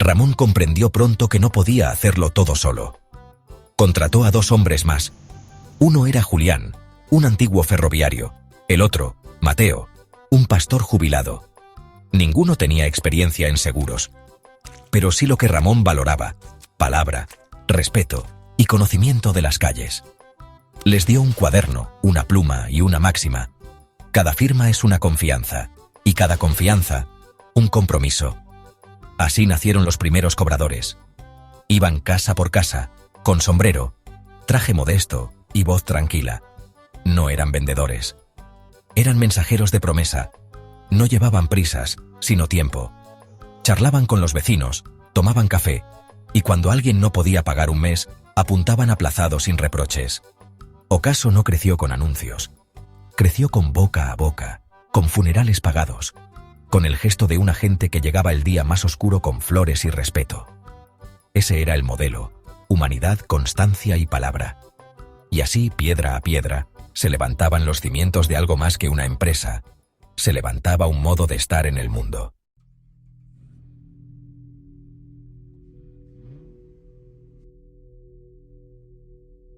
Ramón comprendió pronto que no podía hacerlo todo solo. Contrató a 2 hombres más. Uno era Julián, un antiguo ferroviario. El otro, Mateo, un pastor jubilado. Ninguno tenía experiencia en seguros, pero sí lo que Ramón valoraba: palabra, respeto y conocimiento de las calles. Les dio un cuaderno, una pluma y una máxima. Cada firma es una confianza, y cada confianza, un compromiso. Así nacieron los primeros cobradores. Iban casa por casa, con sombrero, traje modesto y voz tranquila. No eran vendedores. Eran mensajeros de promesa. No llevaban prisas, sino tiempo. Charlaban con los vecinos, tomaban café, y cuando alguien no podía pagar un mes, apuntaban aplazado sin reproches. Ocaso no creció con anuncios. Creció con boca a boca, con funerales pagados, con el gesto de una gente que llegaba el día más oscuro con flores y respeto. Ese era el modelo: humanidad, constancia y palabra. Y así, piedra a piedra, se levantaban los cimientos de algo más que una empresa. Se levantaba un modo de estar en el mundo.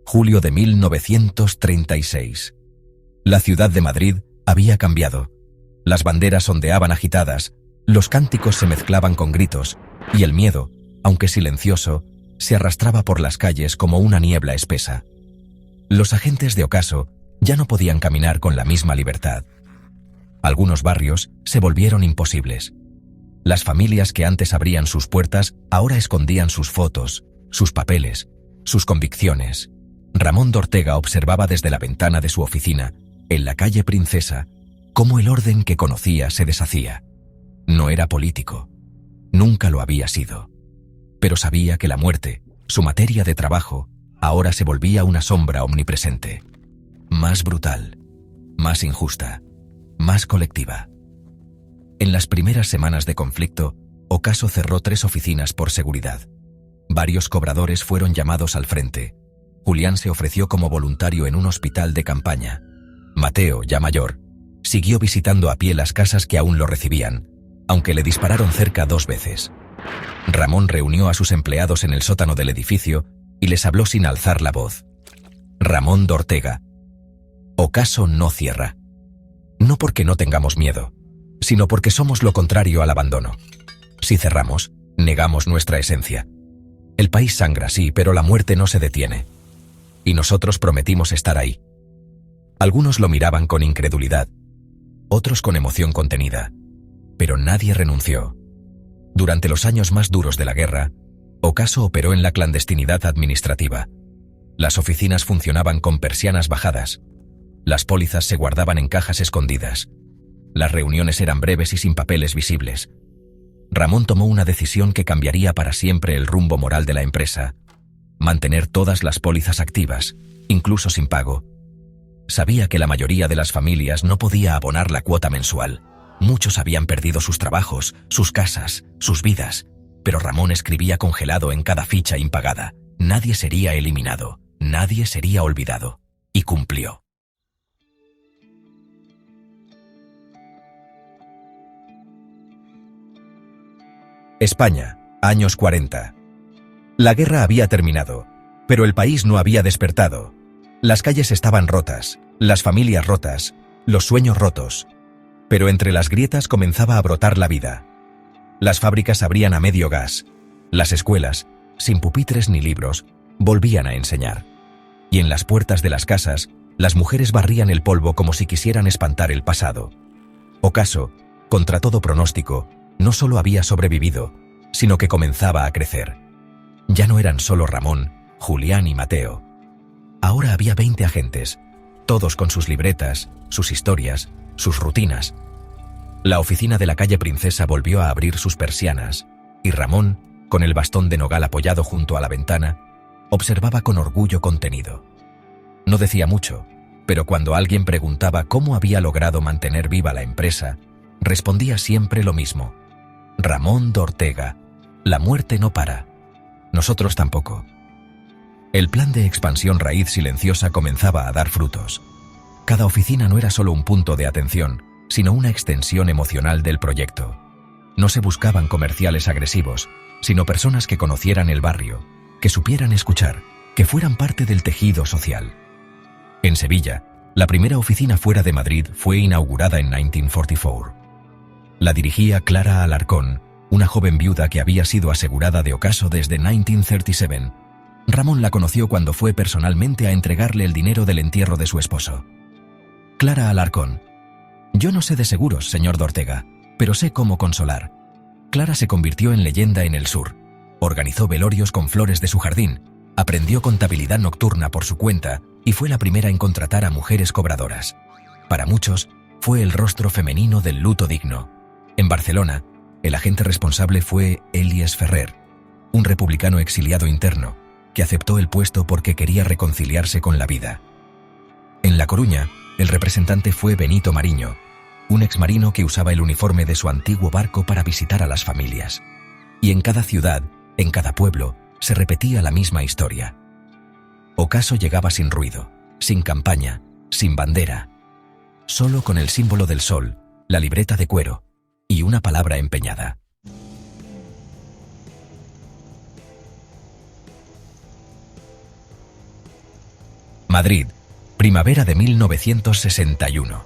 Julio de 1936. La ciudad de Madrid había cambiado. Las banderas ondeaban agitadas, los cánticos se mezclaban con gritos, y el miedo, aunque silencioso, se arrastraba por las calles como una niebla espesa. Los agentes de ocaso ya no podían caminar con la misma libertad. Algunos barrios se volvieron imposibles. Las familias que antes abrían sus puertas ahora escondían sus fotos, sus papeles, sus convicciones. Ramón de Ortega observaba desde la ventana de su oficina, en la calle Princesa, cómo el orden que conocía se deshacía. No era político. Nunca lo había sido. Pero sabía que la muerte, su materia de trabajo, ahora se volvía una sombra omnipresente. Más brutal, más injusta, más colectiva. En las primeras semanas de conflicto, Ocaso cerró 3 oficinas por seguridad. Varios cobradores fueron llamados al frente. Julián se ofreció como voluntario en un hospital de campaña. Mateo, ya mayor, siguió visitando a pie las casas que aún lo recibían, aunque le dispararon cerca 2 veces. Ramón reunió a sus empleados en el sótano del edificio y les habló sin alzar la voz. Ramón de Ortega. Ocaso no cierra. No porque no tengamos miedo, sino porque somos lo contrario al abandono. Si cerramos, negamos nuestra esencia. El país sangra, sí, pero la muerte no se detiene. Y nosotros prometimos estar ahí. Algunos lo miraban con incredulidad, otros con emoción contenida, pero nadie renunció. Durante los años más duros de la guerra, Ocaso operó en la clandestinidad administrativa. Las oficinas funcionaban con persianas bajadas. Las pólizas se guardaban en cajas escondidas. Las reuniones eran breves y sin papeles visibles. Ramón tomó una decisión que cambiaría para siempre el rumbo moral de la empresa: mantener todas las pólizas activas, incluso sin pago. Sabía que la mayoría de las familias no podía abonar la cuota mensual. Muchos habían perdido sus trabajos, sus casas, sus vidas, pero Ramón escribía congelado en cada ficha impagada: nadie sería eliminado, nadie sería olvidado. Y cumplió. España, años 40. La guerra había terminado, pero el país no había despertado. Las calles estaban rotas, las familias rotas, los sueños rotos. Pero entre las grietas comenzaba a brotar la vida. Las fábricas abrían a medio gas. Las escuelas, sin pupitres ni libros, volvían a enseñar. Y en las puertas de las casas, las mujeres barrían el polvo como si quisieran espantar el pasado. Ocaso, contra todo pronóstico, no solo había sobrevivido, sino que comenzaba a crecer. Ya no eran solo Ramón, Julián y Mateo. Ahora había 20 agentes, todos con sus libretas, sus historias, sus rutinas. La oficina de la calle Princesa volvió a abrir sus persianas, y Ramón, con el bastón de nogal apoyado junto a la ventana, observaba con orgullo contenido. No decía mucho, pero cuando alguien preguntaba cómo había logrado mantener viva la empresa, respondía siempre lo mismo: Ramón de Ortega, la muerte no para. Nosotros tampoco. El plan de expansión raíz silenciosa comenzaba a dar frutos. Cada oficina no era solo un punto de atención, sino una extensión emocional del proyecto. No se buscaban comerciales agresivos, sino personas que conocieran el barrio, que supieran escuchar, que fueran parte del tejido social. En Sevilla, la primera oficina fuera de Madrid fue inaugurada en 1944. La dirigía Clara Alarcón, una joven viuda que había sido asegurada de ocaso desde 1937. Ramón la conoció cuando fue personalmente a entregarle el dinero del entierro de su esposo. Clara Alarcón: yo no sé de seguros, señor de Ortega, pero sé cómo consolar. Clara se convirtió en leyenda en el sur. Organizó velorios con flores de su jardín, aprendió contabilidad nocturna por su cuenta y fue la primera en contratar a mujeres cobradoras. Para muchos, fue el rostro femenino del luto digno. En Barcelona, el agente responsable fue Elies Ferrer, un republicano exiliado interno, que aceptó el puesto porque quería reconciliarse con la vida. En La Coruña, el representante fue Benito Mariño, un exmarino que usaba el uniforme de su antiguo barco para visitar a las familias. Y en cada ciudad, en cada pueblo, se repetía la misma historia. Ocaso llegaba sin ruido, sin campaña, sin bandera, solo con el símbolo del sol, la libreta de cuero y una palabra empeñada. Madrid, primavera de 1961.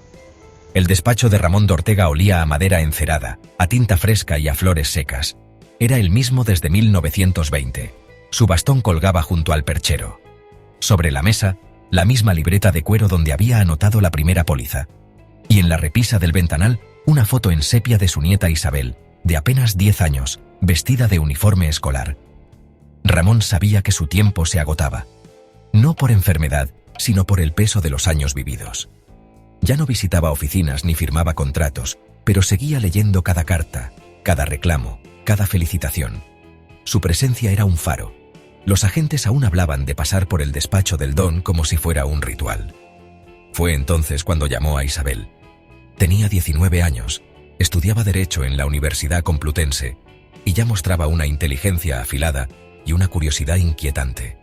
El despacho de Ramón de Ortega olía a madera encerada, a tinta fresca y a flores secas. Era el mismo desde 1920. Su bastón colgaba junto al perchero. Sobre la mesa, la misma libreta de cuero donde había anotado la primera póliza. Y en la repisa del ventanal, una foto en sepia de su nieta Isabel, de apenas 10 años, vestida de uniforme escolar. Ramón sabía que su tiempo se agotaba. No por enfermedad, sino por el peso de los años vividos. Ya no visitaba oficinas ni firmaba contratos, pero seguía leyendo cada carta, cada reclamo, cada felicitación. Su presencia era un faro. Los agentes aún hablaban de pasar por el despacho del don como si fuera un ritual. Fue entonces cuando llamó a Isabel. Tenía 19 años, estudiaba Derecho en la Universidad Complutense y ya mostraba una inteligencia afilada y una curiosidad inquietante.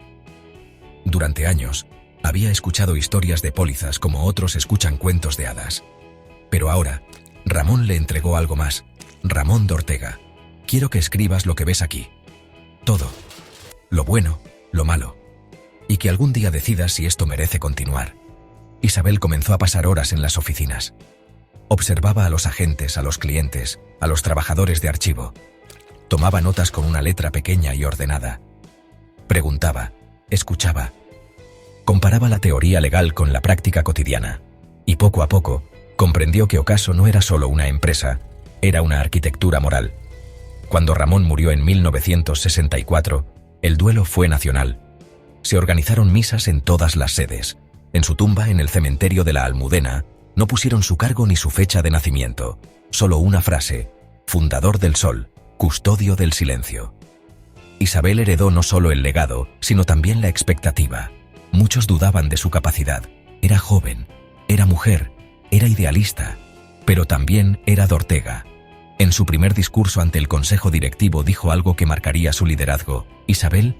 Durante años, había escuchado historias de pólizas como otros escuchan cuentos de hadas. Pero ahora, Ramón le entregó algo más. Ramón de Ortega, quiero que escribas lo que ves aquí. Todo. Lo bueno, lo malo. Y que algún día decidas si esto merece continuar. Isabel comenzó a pasar horas en las oficinas. Observaba a los agentes, a los clientes, a los trabajadores de archivo. Tomaba notas con una letra pequeña y ordenada. Preguntaba, escuchaba. Comparaba la teoría legal con la práctica cotidiana. Y poco a poco, comprendió que Ocaso no era solo una empresa, era una arquitectura moral. Cuando Ramón murió en 1964, el duelo fue nacional. Se organizaron misas en todas las sedes. En su tumba, en el cementerio de la Almudena, no pusieron su cargo ni su fecha de nacimiento, solo una frase: fundador del sol, custodio del silencio. Isabel heredó no solo el legado, sino también la expectativa. Muchos dudaban de su capacidad. Era joven, era mujer, era idealista, pero también era de Ortega. En su primer discurso ante el Consejo Directivo dijo algo que marcaría su liderazgo: Isabel,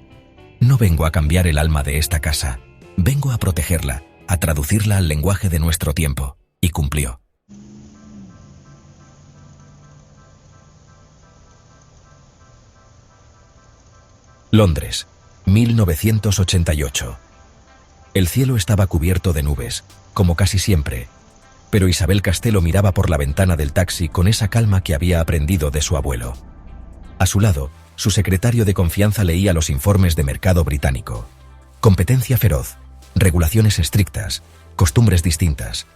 no vengo a cambiar el alma de esta casa, vengo a protegerla, a traducirla al lenguaje de nuestro tiempo. Y cumplió. Londres, 1988. El cielo estaba cubierto de nubes, como casi siempre, pero Isabel Castelo miraba por la ventana del taxi con esa calma que había aprendido de su abuelo. A su lado, su secretario de confianza leía los informes de mercado británico. Competencia feroz, regulaciones estrictas, costumbres distintas.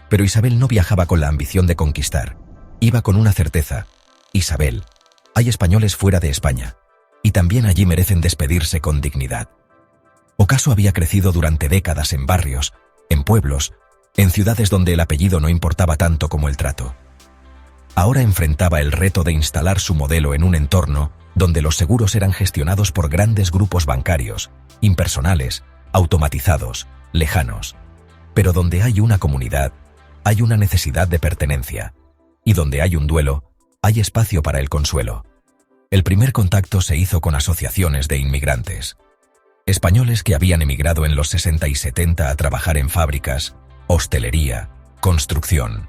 Pero Isabel no viajaba con la ambición de conquistar. Iba con una certeza: Isabel, hay españoles fuera de España, y también allí merecen despedirse con dignidad. Ocaso había crecido durante décadas en barrios, en pueblos, en ciudades donde el apellido no importaba tanto como el trato. Ahora enfrentaba el reto de instalar su modelo en un entorno donde los seguros eran gestionados por grandes grupos bancarios, impersonales, automatizados, lejanos, pero donde hay una comunidad, hay una necesidad de pertenencia, y donde hay un duelo, hay espacio para el consuelo. El primer contacto se hizo con asociaciones de inmigrantes. Españoles que habían emigrado en los 60 y 70 a trabajar en fábricas, hostelería, construcción.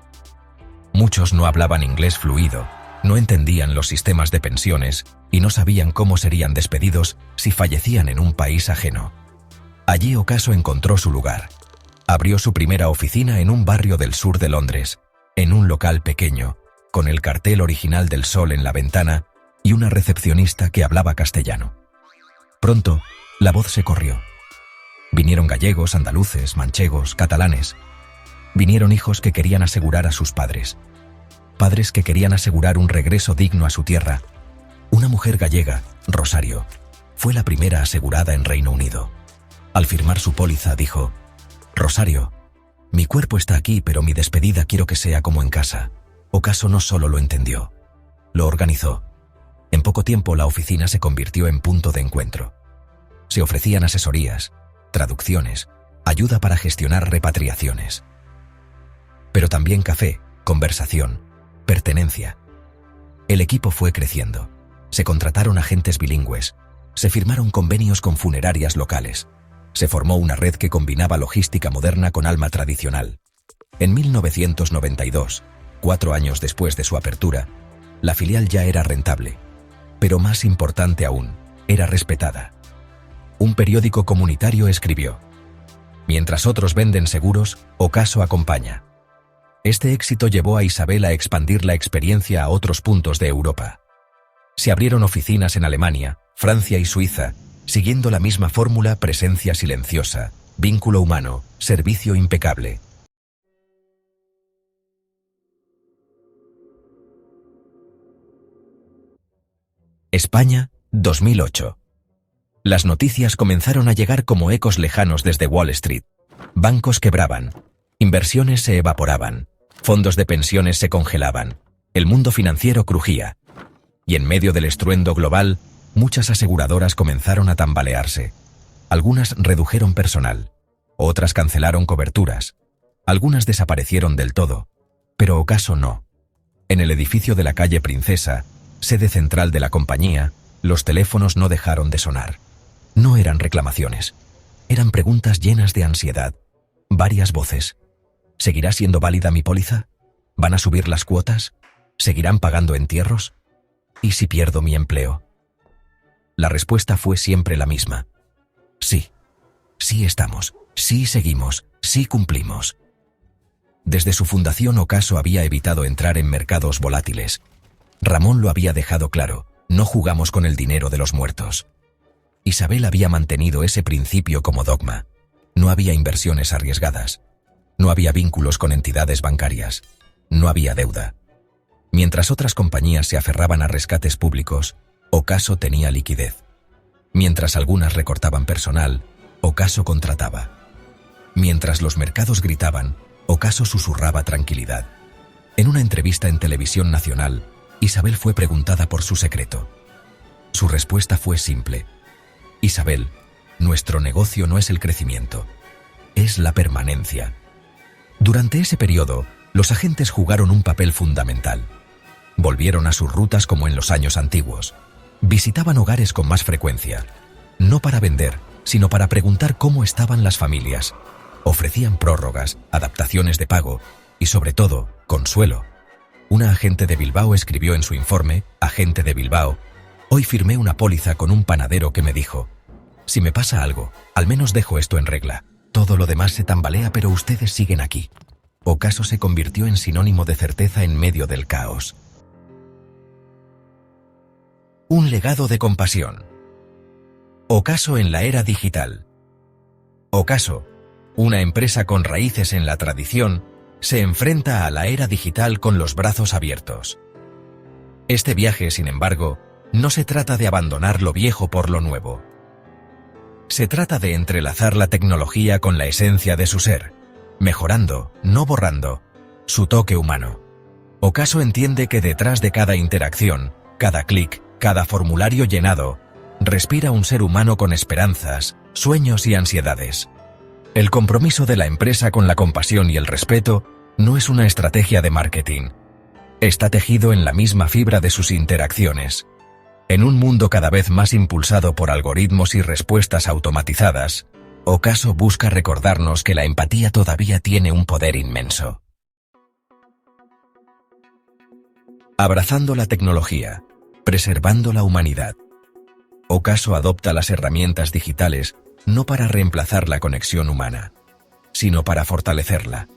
Muchos no hablaban inglés fluido, No entendían los sistemas de pensiones y no sabían cómo serían despedidos si fallecían en un país ajeno. Allí Ocaso encontró su lugar. Abrió su primera oficina en un barrio del sur de Londres, en un local pequeño, con el cartel original del Sol en la ventana y una recepcionista que hablaba castellano. Pronto, la voz se corrió. Vinieron gallegos, andaluces, manchegos, catalanes. Vinieron hijos que querían asegurar a sus padres. Padres que querían asegurar un regreso digno a su tierra. Una mujer gallega, Rosario, fue la primera asegurada en Reino Unido. Al firmar su póliza dijo: «Rosario, mi cuerpo está aquí, pero mi despedida quiero que sea como en casa». Ocaso no solo lo entendió, lo organizó. En poco tiempo la oficina se convirtió en punto de encuentro. Se ofrecían asesorías, traducciones, ayuda para gestionar repatriaciones. Pero también café, conversación, pertenencia. El equipo fue creciendo. Se contrataron agentes bilingües, se firmaron convenios con funerarias locales. Se formó una red que combinaba logística moderna con alma tradicional. En 1992, 4 años después de su apertura, la filial ya era rentable, pero más importante aún, era respetada. Un periódico comunitario escribió: «Mientras otros venden seguros, Ocaso acompaña». Este éxito llevó a Isabel a expandir la experiencia a otros puntos de Europa. Se abrieron oficinas en Alemania, Francia y Suiza, siguiendo la misma fórmula: presencia silenciosa, vínculo humano, servicio impecable. España, 2008. Las noticias comenzaron a llegar como ecos lejanos desde Wall Street. Bancos quebraban, inversiones se evaporaban, fondos de pensiones se congelaban, el mundo financiero crujía. Y en medio del estruendo global, muchas aseguradoras comenzaron a tambalearse. Algunas redujeron personal, otras cancelaron coberturas, algunas desaparecieron del todo, pero Ocaso no. En el edificio de la calle Princesa, sede central de la compañía, los teléfonos no dejaron de sonar. No eran reclamaciones, eran preguntas llenas de ansiedad. Varias voces. ¿Seguirá siendo válida mi póliza? ¿Van a subir las cuotas? ¿Seguirán pagando entierros? ¿Y si pierdo mi empleo? La respuesta fue siempre la misma. Sí. Sí estamos. Sí seguimos. Sí cumplimos. Desde su fundación, Ocaso había evitado entrar en mercados volátiles. Ramón lo había dejado claro: no jugamos con el dinero de los muertos. Isabel había mantenido ese principio como dogma. No había inversiones arriesgadas. No había vínculos con entidades bancarias. No había deuda. Mientras otras compañías se aferraban a rescates públicos, Ocaso tenía liquidez. Mientras algunas recortaban personal, Ocaso contrataba. Mientras los mercados gritaban, Ocaso susurraba tranquilidad. En una entrevista en Televisión Nacional, Isabel fue preguntada por su secreto. Su respuesta fue simple: «Isabel, nuestro negocio no es el crecimiento, es la permanencia». Durante ese periodo, los agentes jugaron un papel fundamental. Volvieron a sus rutas como en los años antiguos. Visitaban hogares con más frecuencia, no para vender, sino para preguntar cómo estaban las familias. Ofrecían prórrogas, adaptaciones de pago y, sobre todo, consuelo. Una agente de Bilbao escribió en su informe: «Agente de Bilbao, hoy firmé una póliza con un panadero que me dijo: si me pasa algo, al menos dejo esto en regla. Todo lo demás se tambalea, pero ustedes siguen aquí». Ocaso se convirtió en sinónimo de certeza en medio del caos. Un legado de compasión. Ocaso en la era digital. Ocaso, una empresa con raíces en la tradición, se enfrenta a la era digital con los brazos abiertos. Este viaje, sin embargo, no se trata de abandonar lo viejo por lo nuevo. Se trata de entrelazar la tecnología con la esencia de su ser, mejorando, no borrando, su toque humano. Ocaso entiende que detrás de cada interacción, cada clic, cada formulario llenado, respira un ser humano con esperanzas, sueños y ansiedades. El compromiso de la empresa con la compasión y el respeto no es una estrategia de marketing. Está tejido en la misma fibra de sus interacciones. En un mundo cada vez más impulsado por algoritmos y respuestas automatizadas, Ocaso busca recordarnos que la empatía todavía tiene un poder inmenso. Abrazando la tecnología, preservando la humanidad. Ocaso adopta las herramientas digitales no para reemplazar la conexión humana, sino para fortalecerla.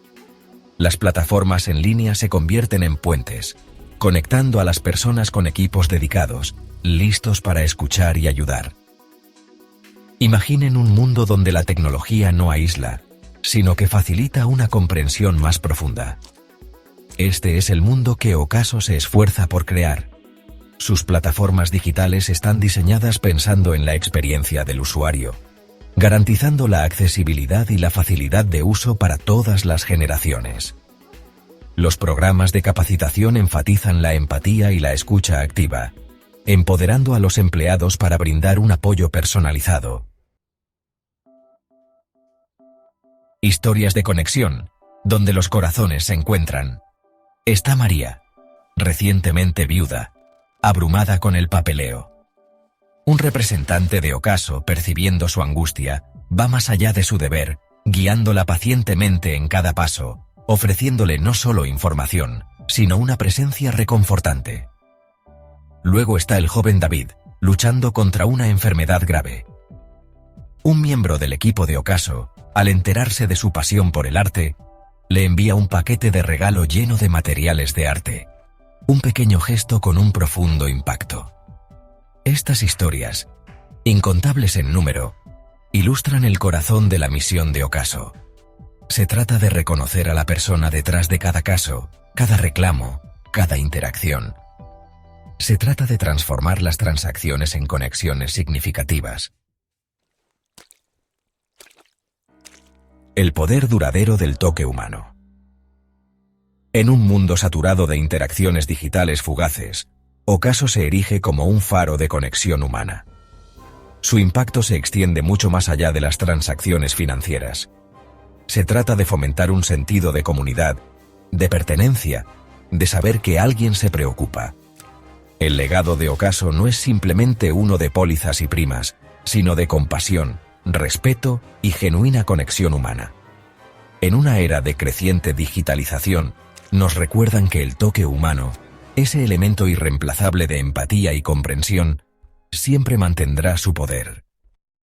Las plataformas en línea se convierten en puentes, conectando a las personas con equipos dedicados, listos para escuchar y ayudar. Imaginen un mundo donde la tecnología no aísla, sino que facilita una comprensión más profunda. Este es el mundo que Ocaso se esfuerza por crear. Sus plataformas digitales están diseñadas pensando en la experiencia del usuario, garantizando la accesibilidad y la facilidad de uso para todas las generaciones. Los programas de capacitación enfatizan la empatía y la escucha activa, empoderando a los empleados para brindar un apoyo personalizado. Historias de conexión, donde los corazones se encuentran. Está María, recientemente viuda, abrumada con el papeleo. Un representante de Ocaso, percibiendo su angustia, va más allá de su deber, guiándola pacientemente en cada paso, ofreciéndole no solo información, sino una presencia reconfortante. Luego está el joven David, luchando contra una enfermedad grave. Un miembro del equipo de Ocaso, al enterarse de su pasión por el arte, le envía un paquete de regalo lleno de materiales de arte. Un pequeño gesto con un profundo impacto. Estas historias, incontables en número, ilustran el corazón de la misión de Ocaso. Se trata de reconocer a la persona detrás de cada caso, cada reclamo, cada interacción. Se trata de transformar las transacciones en conexiones significativas. El poder duradero del toque humano. En un mundo saturado de interacciones digitales fugaces, Ocaso se erige como un faro de conexión humana. Su impacto se extiende mucho más allá de las transacciones financieras. Se trata de fomentar un sentido de comunidad, de pertenencia, de saber que alguien se preocupa. El legado de Ocaso no es simplemente uno de pólizas y primas, sino de compasión, respeto y genuina conexión humana. En una era de creciente digitalización, nos recuerdan que el toque humano, ese elemento irreemplazable de empatía y comprensión, siempre mantendrá su poder.